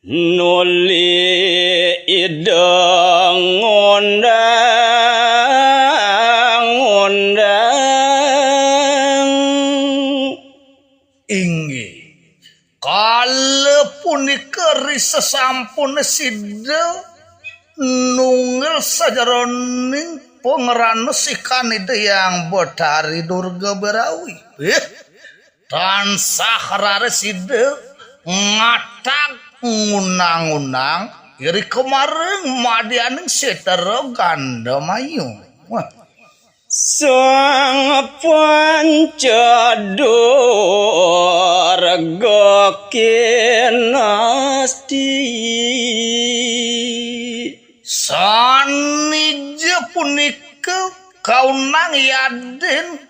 nuli ideng undang inggih kalapunika sesampun sida nunggal sajaroning pangeran sikan yang Betari Durga Berawi tansah rare sida ngatag ngunang-unang iri kemarin madianing setara ganda mayung sang pancador kinasti sanija punika kaunang yaden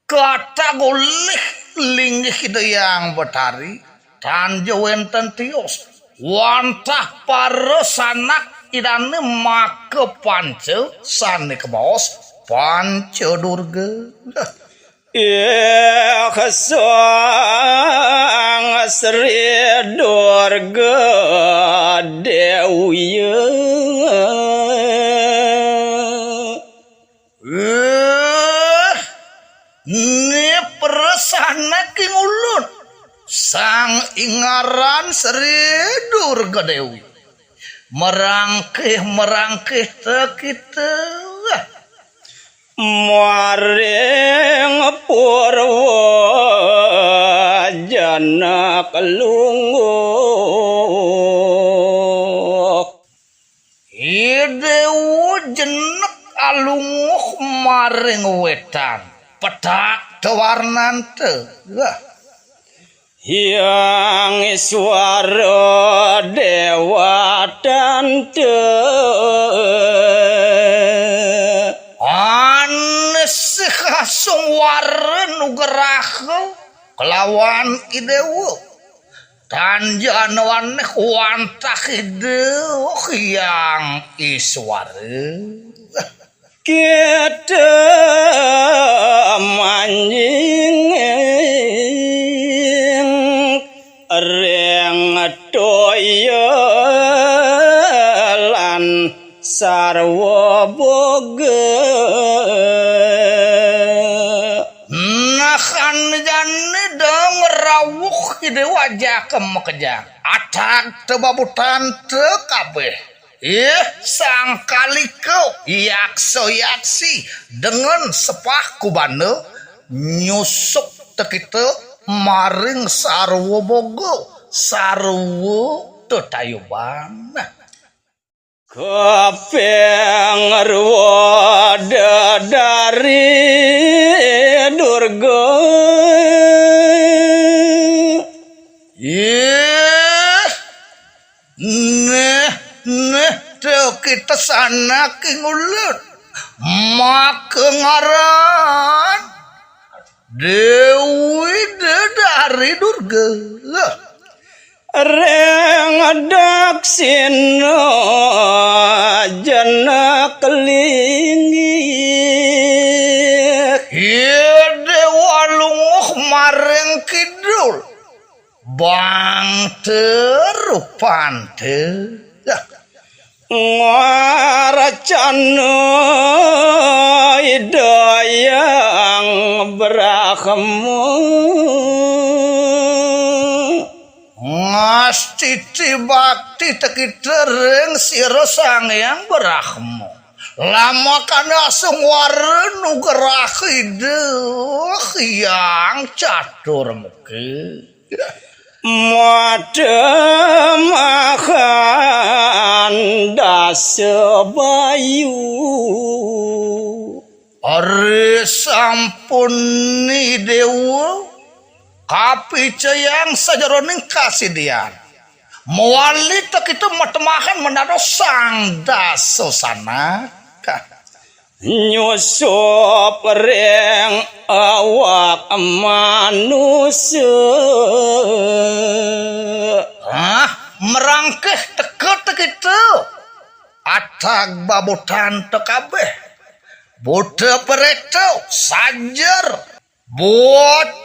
kata goleh linggih yang Betari tanja wenten tios wantah para sanak idane make panca sane kemaos panca durga sang Sri Durga Dewi ni persana king ulun sang ingaran Sri Durga Dewi merangkih kita maring purwa jana kalungguh idewu jenek alunguh maring wetan petak tewarnante yang suara dewa tante anes kasung waren nugerah kelawan idewu tanjan waneh wantah idewu yang iswara kita manjing reng toyalan sarwa boga nakan jane dong rawuh ide wajah kemekejang atak tebabutan te kabeh sang kaliko yakso-yaksi dengan sepah kubane nyusuk tekite maring sarwa bogo sarwa tetayuban kapeng rwada dari Durga kita sana kingulut maka ngaran Dewi dari Durga reng daksina jana kelinggih dewa lunguh maring kidul bang terupante ngaracana idayang Brahma ngastiti bakti tekitereng sira sang yang Brahma lama kana sungware nugerah hidup yang catur muka mademakan dasebayu ari sampun ni dewa kapicayang sajaroning kasidian mawali kita matemahan menado sang dasosana nyusup reng awak manusia merangkeh teket kita atag babutan tekabeh Buddha pereto sajar buat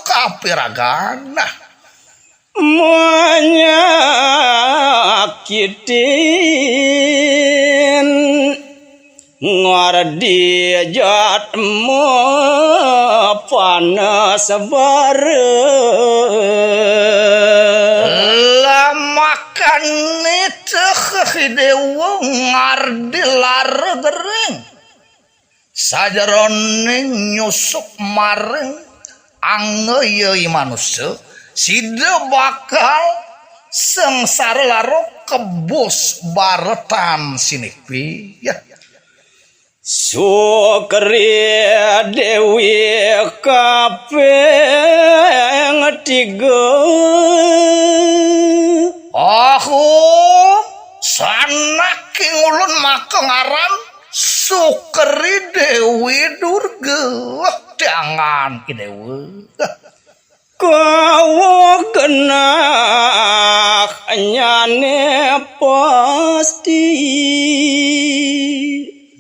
kapiragana menyakitin ngardi jatmu panas bareng lamakan itu dewa ngardi lara gering sajaroning nyusuk mareng angeuyeui manusia sida bakal sengsara laro kebus baretan sinepi ya Sukri Dewi kaping tiga aku sanaking ulun maka ngaran Sukri Dewi Durga jangan ki dewe kau genak nyane pasti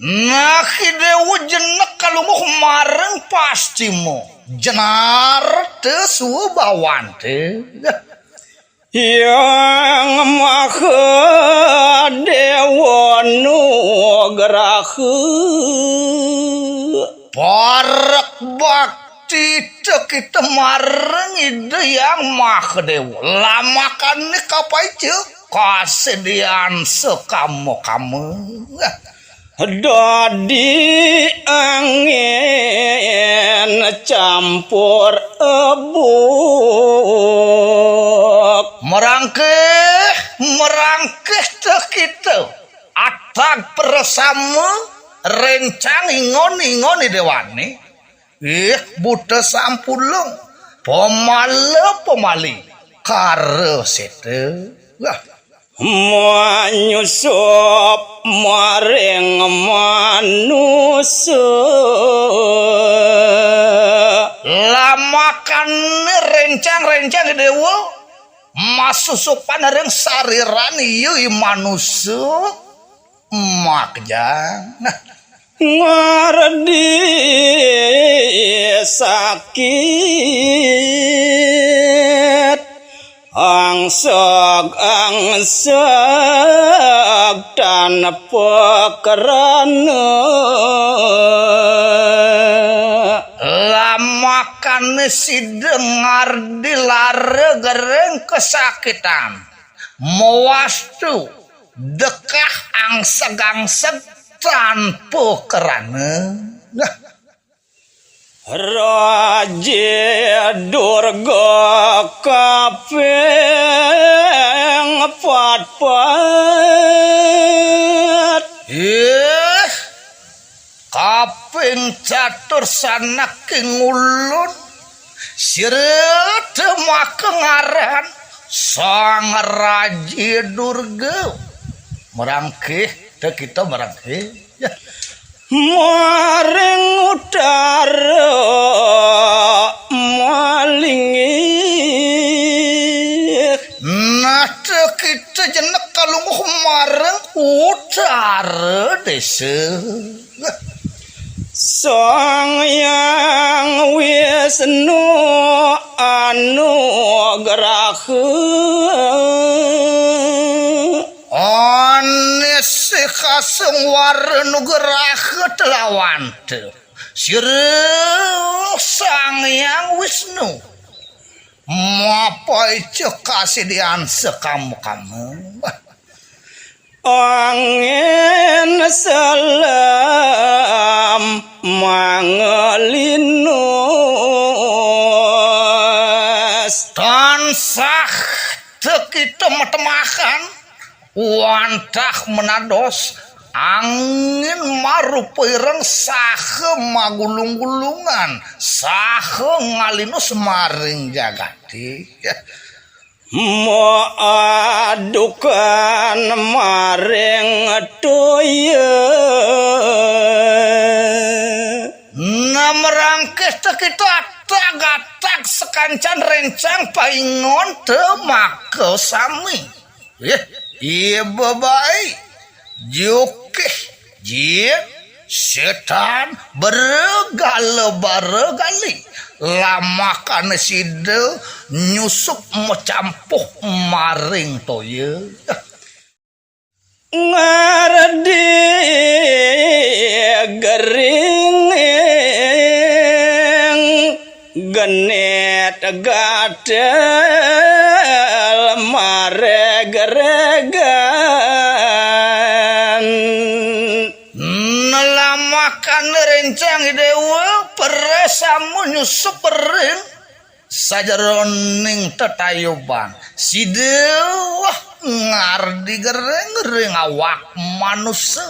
nah ki dewe jenek kalau mau mareng pasti mo jenar teu subawan teu yang maha dewa nugraha parak bakti teu kita mareng ide yang maha dewa lamakan ni kapai ceu kasediaan sekamu-kamu dadi angin campur ebuk merangkeh teu kitu atag bersama rencang ingon-ingon di dewani buta sampulung pemali kare sete menyusup maring manusia lamakan rencang dewa masusupan ring sariran ieu manusia makjang ngardi sakit angseg dan pekerana lamakan si dengar di lara gereng kesakitan mewastu dekah angseg tanpa kerana Raja Durga kaping pat kaping catur sanaking ulun sireu maka ngaran sang Raja Durga merangkih teu kita merangkih maring utara malingih nah teu kita jenek kalungguh mareng utara desa Sang Yang Wisnu anugraha si kaseng warna nugraha telawan teu sireu Sang Yang Wisnu mapai ceu kasediaan sekamu-kamu angin salam mangelinus tansah teu kitu matemakan wantah menados angin marupeurang saha magulung-gulungan saha ngalinus maring jagati maadukan maring toya namerangkeh teu kitu atag-atag sekancan rencang paingon teu make sami ieu babai jukih jin setan beregali lama kana side nyusup macampuh maring toye ngardi gering genet gadel maregeregan nelamakan rencang dewa peresamu nyusup pering sajaroning tetayuban si dewa ngardi gereng awak manusia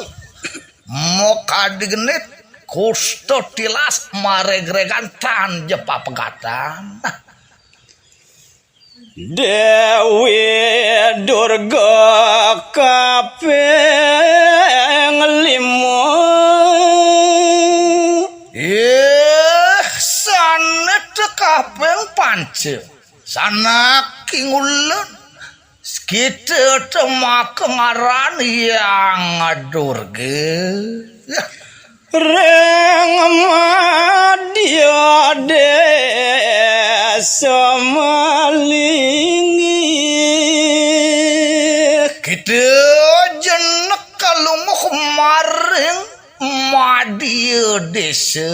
moka digenit kusto tilas maregregan tan jepa pegatan Dewi Durga kaping 5 sana tekapeng pance saking ulun kita temak ngaran yang ngadurge reng madya desa malingi kita jenek kalumuh maring madya desa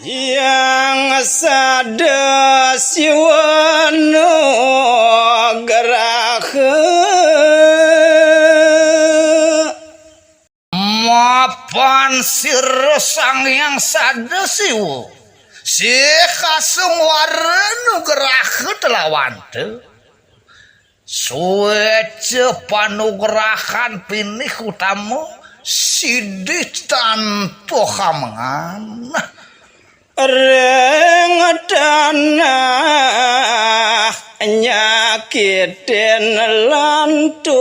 yang sada siwano geraha mapan sir sang yang sada siwo si kasung warenu geraha telawante suwece panugrahan pinih utamu sidih tanpa kamengan reng tanah nyakitin lantur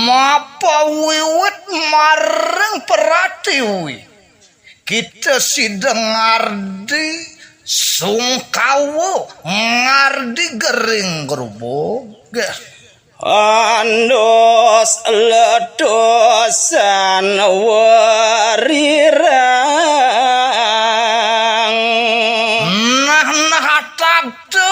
mapa wiwit mareng peratiwi kita sidang ngardi sungkawo ngardi gering gerubuk andos ledosan warirang nah taktu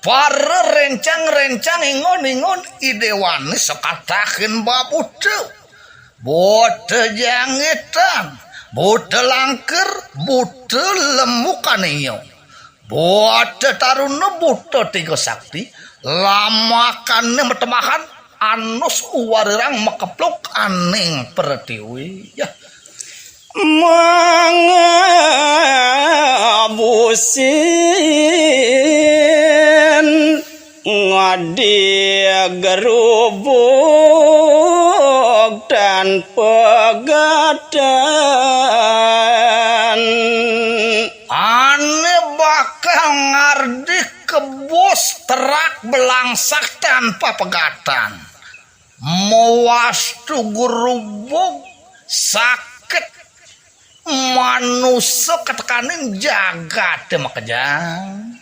para rencang ingon idewani sekatakin babutu bote jangitan bote langker bote lemukan iyo bote taruna bote tiga sakti lamakan metemahan anus warirang mekepluk aning pertiwi ya mangabusin ngadi gerubuk dan pegadaan ane bakal ngardi kebos terak belangsak tanpa pegatan mewastu gerubuk sakit manusia ketekanin jagat makajang